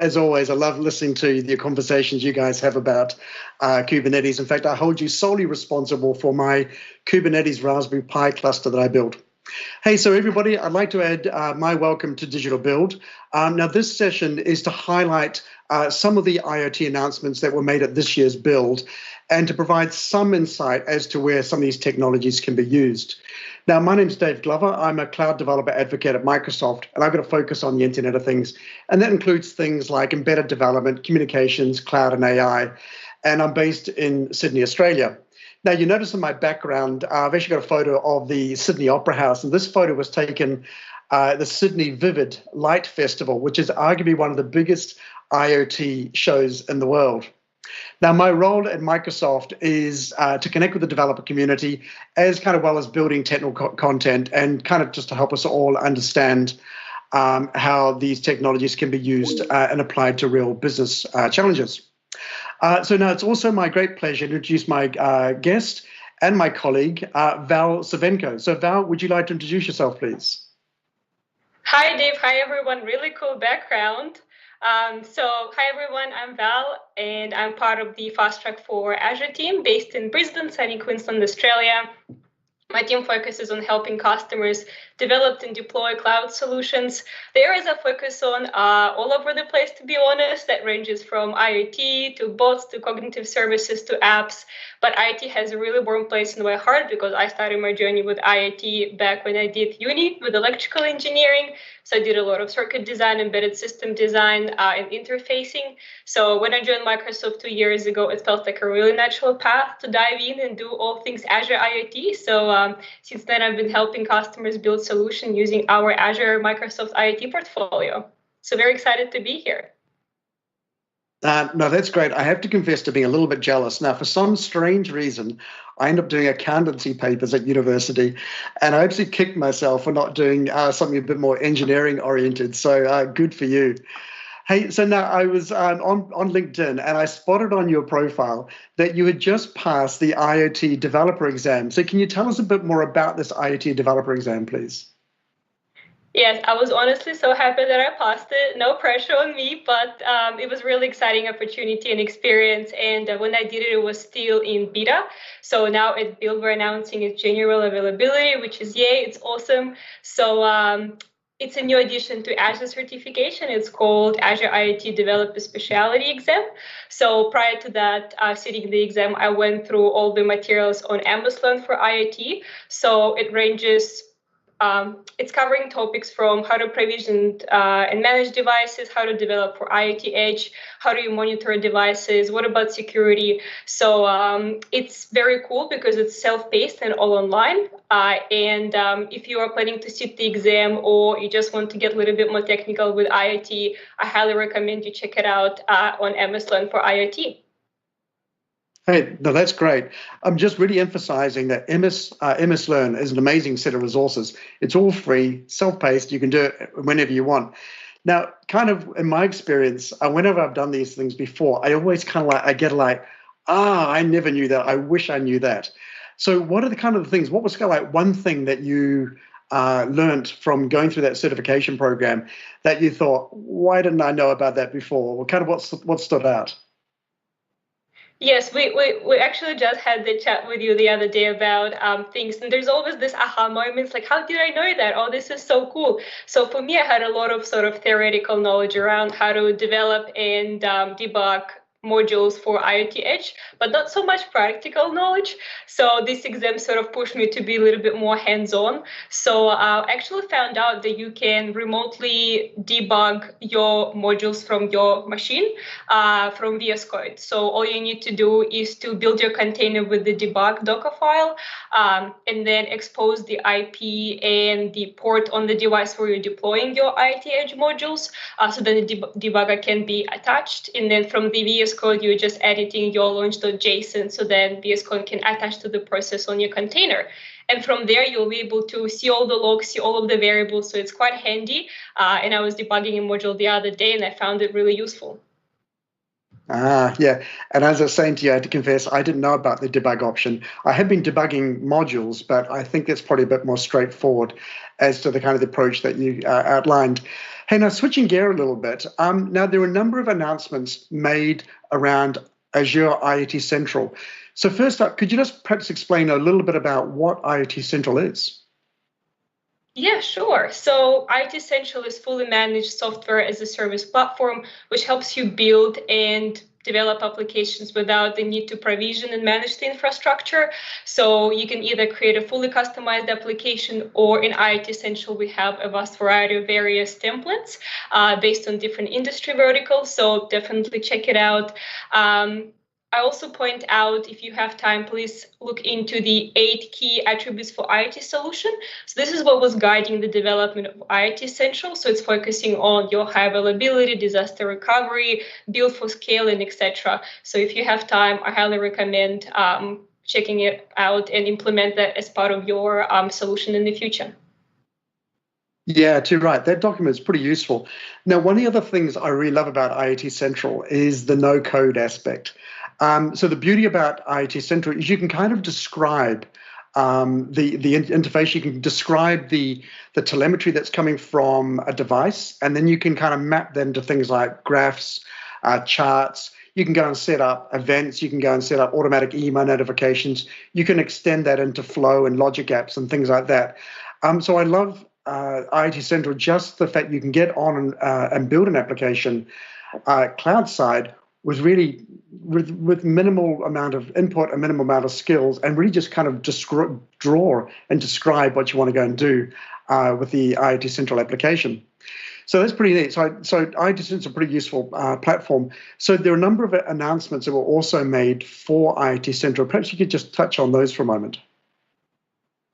As always, I love listening to the conversations you guys have about Kubernetes. In fact, I hold you solely responsible for my Kubernetes Raspberry Pi cluster that I built. Hey, so everybody, I'd like to add my welcome to Digital Build. Now, this session is to highlight some of the IoT announcements that were made at this year's build and to provide some insight as to where some of these technologies can be used. Now, my name's Dave Glover. I'm a cloud developer advocate at Microsoft, and I've got to focus on the Internet of Things. And that includes things like embedded development, communications, cloud, and AI. And I'm based in Sydney, Australia. Now, you notice in my background, I've actually got a photo of the Sydney Opera House. And this photo was taken at the Sydney Vivid Light Festival, which is arguably one of the biggest IoT shows in the world. Now, my role at Microsoft is to connect with the developer community as kind of well as building technical content and kind of just to help us all understand how these technologies can be used and applied to real business challenges. So now it's also my great pleasure to introduce my guest and my colleague, Val Cervenka. So Val, would you like to introduce yourself, please? Hi, Dave. Hi, everyone. Really cool background. Hi everyone, I'm Val, and I'm part of the Fast Track for Azure team based in Brisbane, sunny Queensland, Australia. My team focuses on helping customers develop and deploy cloud solutions. The areas I focus on are all over the place, to be honest. That ranges from IoT to bots to cognitive services to apps. But IoT has a really warm place in my heart because I started my journey with IoT back when I did uni with electrical engineering. So I did a lot of circuit design, embedded system design, and interfacing. So when I joined Microsoft 2 years ago, it felt like a really natural path to dive in and do all things Azure IoT. So since then, I've been helping customers build solutions using our Azure Microsoft IoT portfolio. So very excited to be here. No, that's great. I have to confess to being a little bit jealous. Now, for some strange reason, I ended up doing accountancy papers at university, and I actually kicked myself for not doing something a bit more engineering oriented. So good for you. Hey, so now I was on LinkedIn, and I spotted on your profile that you had just passed the IoT Developer Exam. So can you tell us a bit more about this IoT Developer Exam, please? Yes, I was honestly so happy that I passed it. No pressure on me, but it was really exciting opportunity and experience. And when I did it, it was still in beta. So now at Build, we're announcing its general availability, which is yay, it's awesome. So it's a new addition to Azure certification. It's called Azure IoT Developer Specialty Exam. So prior to that, sitting the exam, I went through all the materials on Learn for IoT. So it ranges. It's covering topics from how to provision and manage devices, how to develop for IoT Edge, how do you monitor devices, what about security. So it's very cool because it's self-paced and all online. If you are planning to sit the exam or you just want to get a little bit more technical with IoT, I highly recommend you check it out on Learn for IoT. Hey, no, that's great. I'm just really emphasizing that MS Learn is an amazing set of resources. It's all free, self-paced. You can do it whenever you want. Now, kind of in my experience, whenever I've done these things before, I always kind of I never knew that. I wish I knew that. So what are the kind of the things, what was kind of like one thing that you learned from going through that certification program that you thought, why didn't I know about that before? Or kind of what stood out? Yes, we actually just had the chat with you the other day about things, and there's always this aha moments like, how did I know that? Oh, this is so cool. So for me, I had a lot of sort of theoretical knowledge around how to develop and debug modules for IoT Edge, but not so much practical knowledge. So this exam sort of pushed me to be a little bit more hands-on. So I actually found out that you can remotely debug your modules from your machine from VS Code. So all you need to do is to build your container with the debug Docker file and then expose the IP and the port on the device where you're deploying your IoT Edge modules. So then the debugger can be attached. And then from the VS Code, you're just editing your launch.json. So then VS Code can attach to the process on your container. And from there, you'll be able to see all the logs, see all of the variables. So it's quite handy. And I was debugging a module the other day, and I found it really useful. Yeah. And as I was saying to you, I had to confess, I didn't know about the debug option. I have been debugging modules, but I think that's probably a bit more straightforward as to the kind of approach that you outlined. Hey, now switching gear a little bit. Now there were a number of announcements made around Azure IoT Central. So first up, could you just perhaps explain a little bit about what IoT Central is? Yeah, sure. So IoT Central is fully managed software as a service platform, which helps you build and develop applications without the need to provision and manage the infrastructure. So you can either create a fully customized application, or in IoT Central, we have a vast variety of various templates based on different industry verticals. So definitely check it out. I also point out, if you have time, please look into the 8 key attributes for IoT solution. So this is what was guiding the development of IoT Central. So it's focusing on your high availability, disaster recovery, build for scaling, etc. So if you have time, I highly recommend checking it out and implement that as part of your solution in the future. Yeah, too right. That document is pretty useful. Now, one of the other things I really love about IoT Central is the no-code aspect. So the beauty about IoT Central is you can kind of describe the interface. You can describe the telemetry that's coming from a device, and then you can kind of map them to things like graphs, charts. You can go and set up events. You can go and set up automatic email notifications. You can extend that into flow and logic apps and things like that. So I love IoT Central, just the fact you can get on and build an application cloud side was really with minimal amount of input, a minimal amount of skills, and really just kind of draw and describe what you want to go and do with the IoT Central application. So that's pretty neat. So IoT Central is a pretty useful platform. So there are a number of announcements that were also made for IoT Central. Perhaps you could just touch on those for a moment.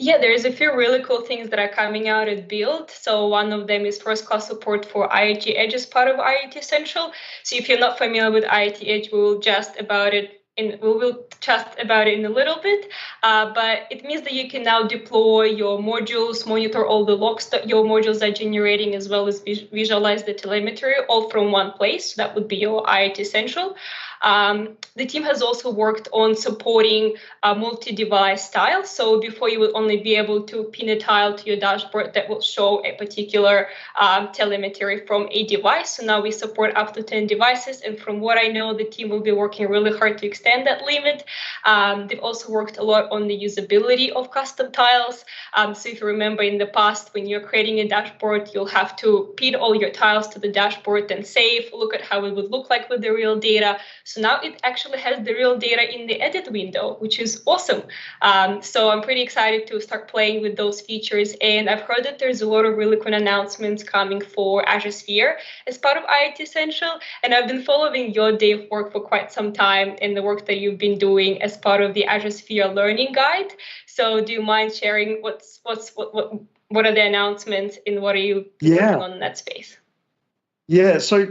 Yeah, there's a few really cool things that are coming out at Build. So one of them is first-class support for IoT Edge as part of IoT Central. So if you're not familiar with IoT Edge, we will chat about it in a little bit. But it means that you can now deploy your modules, monitor all the logs that your modules are generating, as well as visualize the telemetry all from one place. So that would be your IoT Central. The team has also worked on supporting multi-device tiles. So before, you would only be able to pin a tile to your dashboard that will show a particular telemetry from a device. So now we support up to 10 devices. And from what I know, the team will be working really hard to extend that limit. They've also worked a lot on the usability of custom tiles. So if you remember in the past, when you're creating a dashboard, you'll have to pin all your tiles to the dashboard and save, look at how it would look like with the real data. So now it actually has the real data in the edit window, which is awesome. So I'm pretty excited to start playing with those features. And I've heard that there's a lot of really cool announcements coming for Azure Sphere as part of IoT Central. And I've been following your dev work for quite some time and the work that you've been doing as part of the Azure Sphere Learning Guide. So do you mind sharing what are the announcements and what are you working on in that space? Yeah, so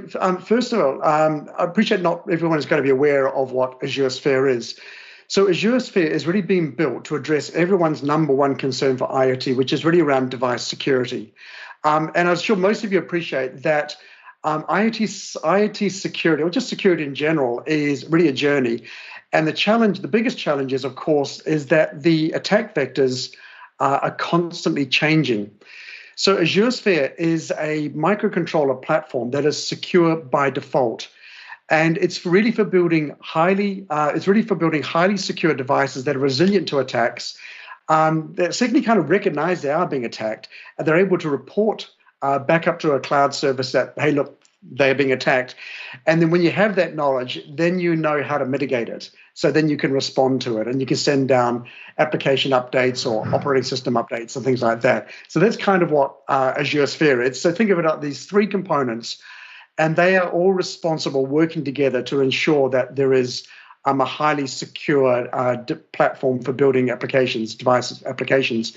first of all, I appreciate not everyone is going to be aware of what Azure Sphere is. So Azure Sphere is really being built to address everyone's number one concern for IoT, which is really around device security. And I'm sure most of you appreciate that IoT security, or just security in general, is really a journey. And the biggest challenge is, of course, is that the attack vectors are constantly changing. So Azure Sphere is a microcontroller platform that is secure by default, and it's really for building highly secure devices that are resilient to attacks. That secondly kind of recognize they are being attacked, and they're able to report back up to a cloud service that, hey, look, they're being attacked. And then when you have that knowledge, then you know how to mitigate it. So then you can respond to it, and you can send down application updates or operating system updates and things like that. So that's kind of what Azure Sphere is. So think of it as these three components, and they are all responsible, working together to ensure that there is a highly secure platform for building applications, applications.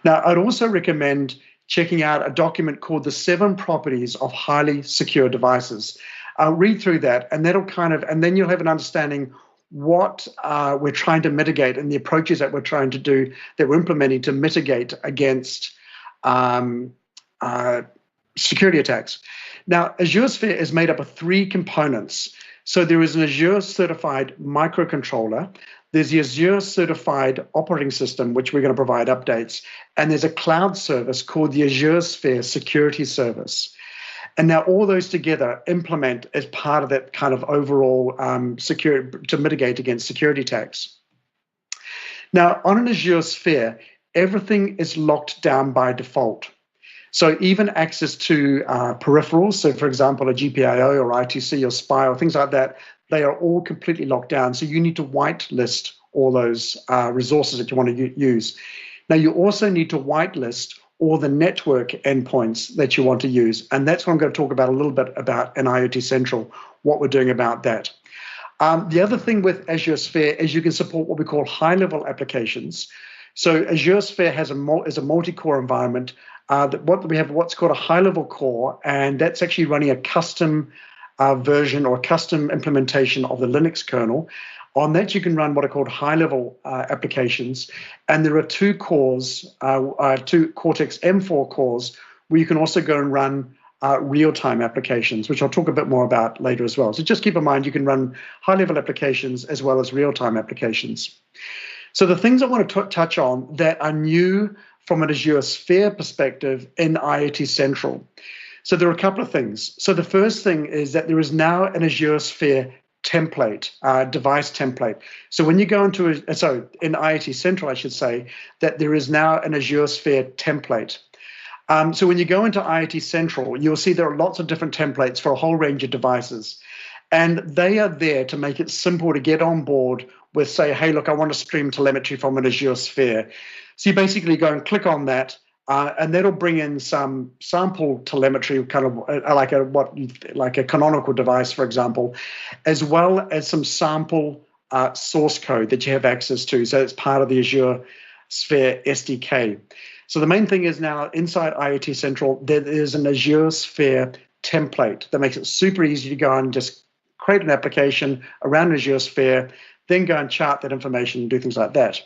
Now, I'd also recommend checking out a document called the 7 Properties of Highly Secure Devices. Read through that, and then you'll have an understanding what we're trying to mitigate and the approaches that we're trying to do, that we're implementing to mitigate against security attacks. Now, Azure Sphere is made up of 3 components. So there is an Azure certified microcontroller. There's the Azure certified operating system, which we're going to provide updates. And there's a cloud service called the Azure Sphere Security Service. And now all those together implement as part of that kind of overall security to mitigate against security attacks. Now, on an Azure Sphere, everything is locked down by default. So even access to peripherals, so for example, a GPIO or I2C or SPI or things like that, they are all completely locked down. So you need to whitelist all those resources that you want to use. Now, you also need to whitelist all the network endpoints that you want to use. And that's what I'm going to talk about a little bit about in IoT Central, what we're doing about that. The other thing with Azure Sphere is you can support what we call high-level applications. So Azure Sphere is a multi-core environment. We have what's called a high-level core, and that's actually running a custom version or custom implementation of the Linux kernel. On that, you can run what are called high-level applications, and there are two cores, two Cortex M4 cores, where you can also go and run real-time applications, which I'll talk a bit more about later as well. So just keep in mind, you can run high-level applications as well as real-time applications. So the things I want to touch on that are new from an Azure Sphere perspective in IoT Central. So there are a couple of things. So the first thing is that there is now an Azure Sphere template, device template. So when you go into in IoT Central, I should say, that there is now an Azure Sphere template. So when you go into IoT Central, you'll see there are lots of different templates for a whole range of devices. And they are there to make it simple to get on board with, say, hey, look, I want to stream telemetry from an Azure Sphere. So you basically go and click on that, and that'll bring in some sample telemetry, kind of like a canonical device, for example, as well as some sample source code that you have access to. So it's part of the Azure Sphere SDK. So the main thing is now inside IoT Central, there is an Azure Sphere template that makes it super easy to go and just create an application around Azure Sphere, then go and chart that information and do things like that.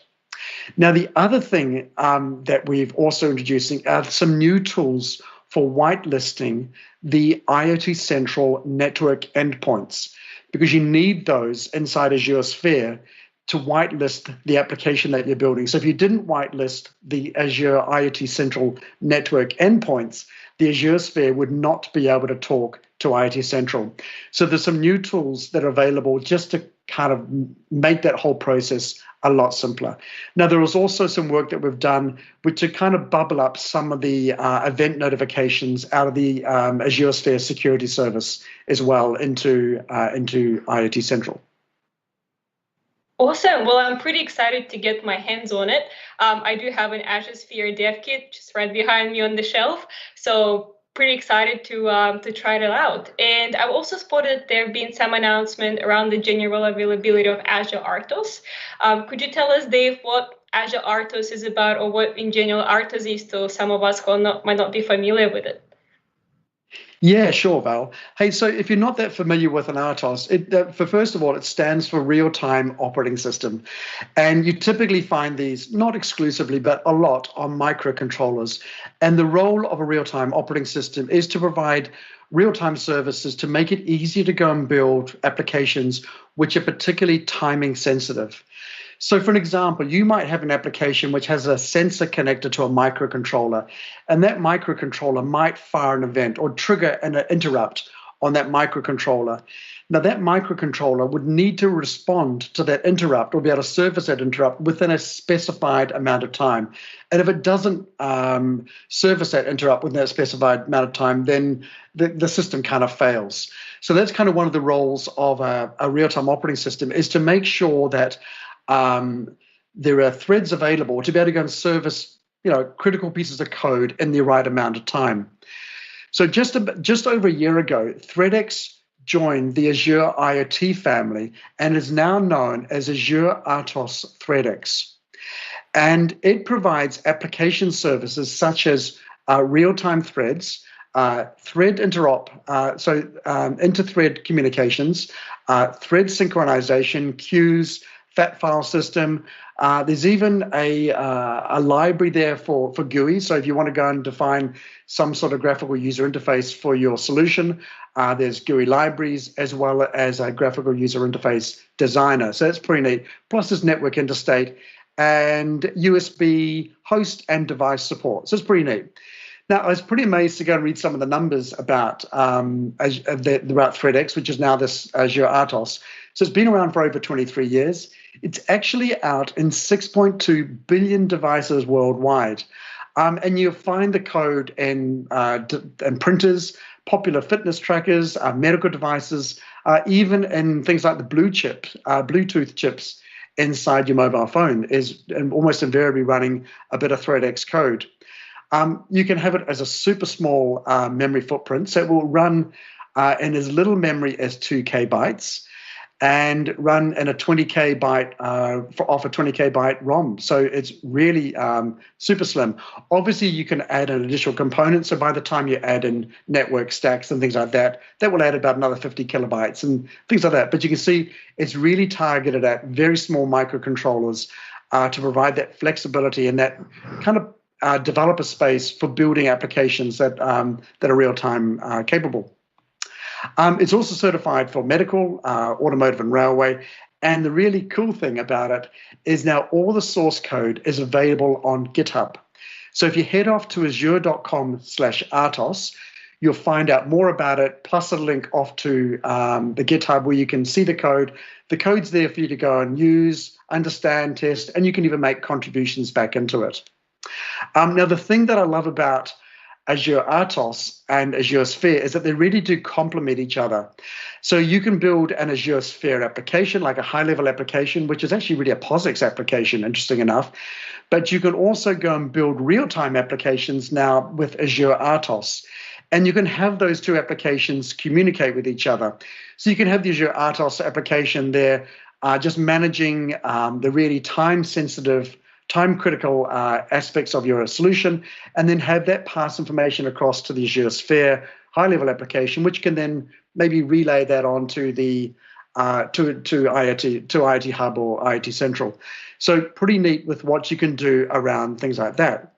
Now, the other thing that we've also introducing are some new tools for whitelisting the IoT Central network endpoints, because you need those inside Azure Sphere to whitelist the application that you're building. So if you didn't whitelist the Azure IoT Central network endpoints, the Azure Sphere would not be able to talk to IoT Central. So there's some new tools that are available just to kind of make that whole process a lot simpler. Now, there was also some work that we've done to kind of bubble up some of the event notifications out of the Azure Sphere security service as well into IoT Central. Awesome. Well, I'm pretty excited to get my hands on it. I do have an Azure Sphere dev kit just right behind me on the shelf. So pretty excited to try it out. And I've also spotted there have been some announcement around the general availability of Azure RTOS. Could you tell us, Dave, what Azure RTOS is about, or what in general RTOS is, to some of us who might not be familiar with it? Yeah, sure, Val. Hey, so if you're not that familiar with an RTOS, first of all, it stands for Real-Time Operating System. And you typically find these, not exclusively, but a lot on microcontrollers. And the role of a real-time operating system is to provide real-time services to make it easier to go and build applications which are particularly timing sensitive. So for an example, you might have an application which has a sensor connected to a microcontroller, and that microcontroller might fire an event or trigger an interrupt on that microcontroller. Now, that microcontroller would need to respond to that interrupt or be able to service that interrupt within a specified amount of time. And if it doesn't service that interrupt within that specified amount of time, then the system kind of fails. So that's kind of one of the roles of a real-time operating system, is to make sure that there are threads available to be able to go and service, critical pieces of code in the right amount of time. So just over a year ago, ThreadX joined the Azure IoT family and is now known as Azure RTOS ThreadX. And it provides application services such as real-time threads, thread interop, inter-thread communications, thread synchronization, queues, fat file system. There's even a library there for GUI. So if you want to go and define some sort of graphical user interface for your solution, there's GUI libraries as well as a graphical user interface designer. So that's pretty neat. Plus there's network interstate and USB host and device support. So it's pretty neat. Now, I was pretty amazed to go and read some of the numbers about ThreadX, which is now this Azure RTOS. So it's been around for over 23 years. It's actually out in 6.2 billion devices worldwide. And you'll find the code in printers, popular fitness trackers, medical devices, even in things like the Bluetooth chips inside your mobile phone is almost invariably running a bit of ThreadX code. You can have it as a super small memory footprint, so it will run in as little memory as 2K bytes and run in a 20K byte off a 20K byte ROM. So it's really super slim. Obviously, you can add an additional component. So by the time you add in network stacks and things like that, that will add about another 50 kilobytes and things like that. But you can see it's really targeted at very small microcontrollers to provide that flexibility and that kind of developer space for building applications that are real-time capable. It's also certified for medical, automotive, and railway. And the really cool thing about it is now all the source code is available on GitHub. So if you head off to azure.com/RTOS, you'll find out more about it, plus a link off to the GitHub where you can see the code. The code's there for you to go and use, understand, test, and you can even make contributions back into it. Now, the thing that I love about Azure RTOS and Azure Sphere is that they really do complement each other. So you can build an Azure Sphere application, like a high-level application, which is actually really a POSIX application, interesting enough. But you can also go and build real-time applications now with Azure RTOS. And you can have those two applications communicate with each other. So you can have the Azure RTOS application there just managing the really time-sensitive, time-critical aspects of your solution, and then have that pass information across to the Azure Sphere high-level application, which can then maybe relay that on to the to IoT Hub or IoT Central. So pretty neat with what you can do around things like that.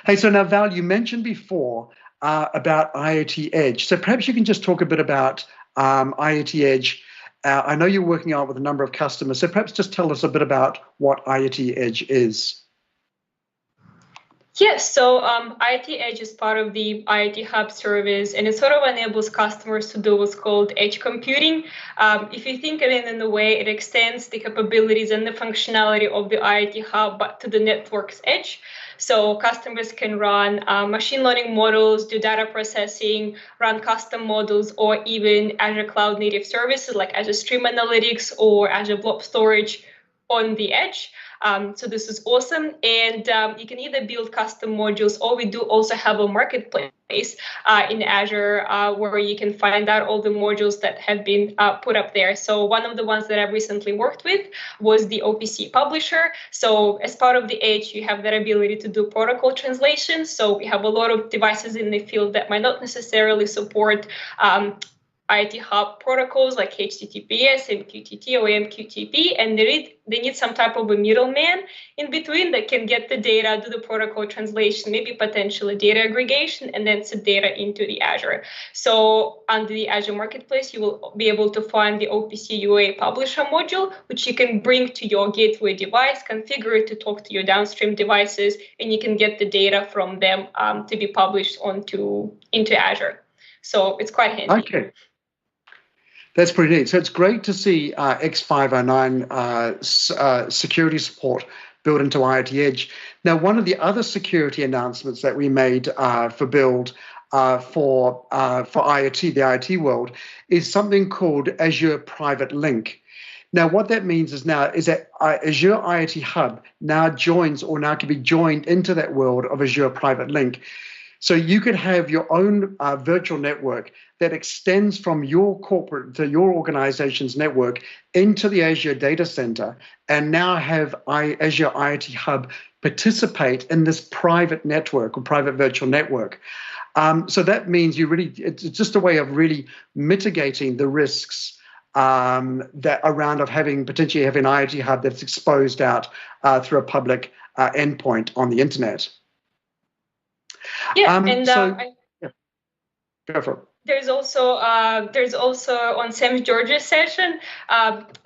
Hey, so now Val, you mentioned before about IoT Edge. So perhaps you can just talk a bit about IoT Edge. I know you're working on it with a number of customers, so perhaps just tell us a bit about what IoT Edge is. Yes, so IoT Edge is part of the IoT Hub service, and it sort of enables customers to do what's called edge computing. If you think of it in a way, it extends the capabilities and the functionality of the IoT Hub but to the network's edge. So customers can run machine learning models, do data processing, run custom models, or even Azure Cloud Native services like Azure Stream Analytics or Azure Blob Storage on the edge. So this is awesome. And you can either build custom modules, or we do also have a marketplace in Azure where you can find out all the modules that have been put up there. So one of the ones that I've recently worked with was the OPC publisher. So as part of the Edge, you have that ability to do protocol translation. So we have a lot of devices in the field that might not necessarily support IoT Hub protocols like HTTPS, MQTT, or MQTT, and they need some type of a middleman in between that can get the data, do the protocol translation, maybe potentially data aggregation, and then send data into the Azure. So under the Azure Marketplace, you will be able to find the OPC UA Publisher module, which you can bring to your gateway device, configure it to talk to your downstream devices, and you can get the data from them to be published into Azure. So it's quite handy. Okay. That's pretty neat. So it's great to see X509 security support built into IoT Edge. Now, one of the other security announcements that we made for build for IoT, the IoT world, is something called Azure Private Link. Now, what that means is that Azure IoT Hub now joins, or now can be joined into that world of Azure Private Link. So you could have your own virtual network that extends from your corporate to your organization's network into the Azure data center, and now have Azure IoT Hub participate in this private network or private virtual network. So that means it's just a way of really mitigating the risks that around of potentially having an IoT Hub that's exposed out through a public endpoint on the internet. Yeah, go for it. There's also on Sam George's session,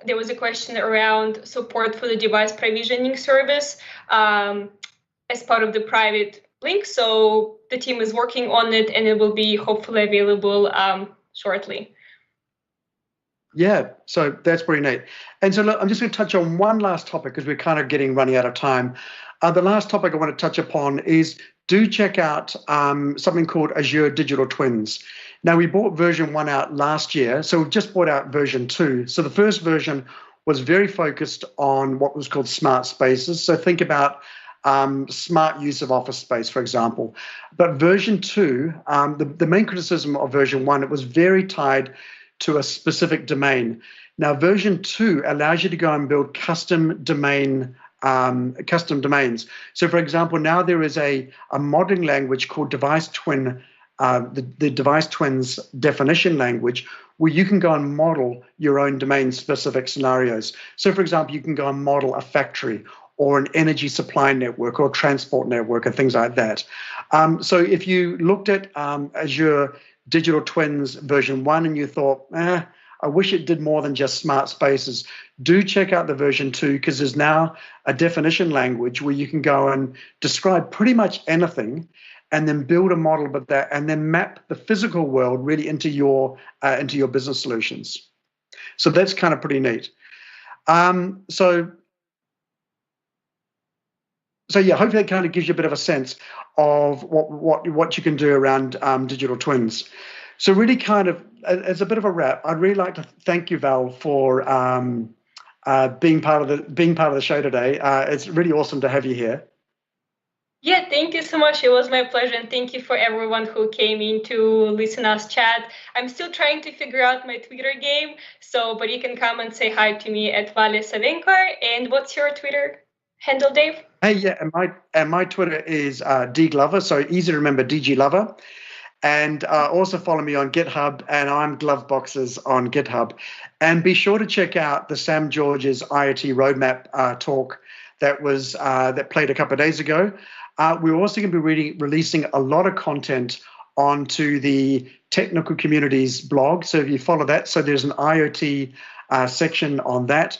there was a question around support for the device provisioning service as part of the private link. So the team is working on it, and it will be hopefully available shortly. Yeah, so that's pretty neat. And so look, I'm just going to touch on one last topic because we're kind of running out of time. The last topic I want to touch upon is do check out something called Azure Digital Twins. Now, we bought version 1 out last year, so we've just brought out version 2. So the first version was very focused on what was called smart spaces. So think about smart use of office space, for example. But version 2, the main criticism of version 1, it was very tied to a specific domain. Now, version 2 allows you to go and build custom domains. So, for example, now there is a modeling language called Device Twin, the Device Twins definition language, where you can go and model your own domain-specific scenarios. So, for example, you can go and model a factory or an energy supply network or a transport network and things like that. So if you looked at Azure Digital Twins version 1 and you thought, I wish it did more than just smart spaces, do check out the version 2, because there's now a definition language where you can go and describe pretty much anything and then build a model of that and then map the physical world really into your business solutions. So that's kind of pretty neat. So yeah, hopefully that kind of gives you a bit of a sense of what you can do around digital twins. So really kind of as a bit of a wrap, I'd really like to thank you, Val, for being part of the show today. It's really awesome to have you here. Yeah, thank you so much. It was my pleasure, and thank you for everyone who came in to listen us chat. I'm still trying to figure out my Twitter game, but you can come and say hi to me at Val Cervenka. And what's your Twitter handle, Dave? Hey, yeah, and my Twitter is dglover, so easy to remember, dglover. And also follow me on GitHub, and I'm Gloveboxes on GitHub. And be sure to check out the Sam George's IoT Roadmap talk that played a couple of days ago. We're also going to be releasing a lot of content onto the technical community's blog. So if you follow that, so there's an IoT section on that.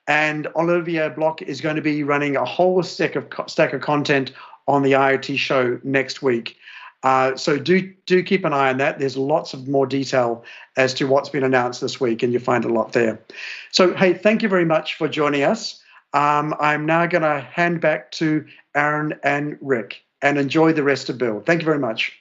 And Olivia Block is going to be running a whole stack of content on the IoT show next week. So do keep an eye on that. There's lots of more detail as to what's been announced this week, and you'll find a lot there. So, hey, thank you very much for joining us. I'm now going to hand back to Aaron and Rick, and enjoy the rest of Build. Thank you very much.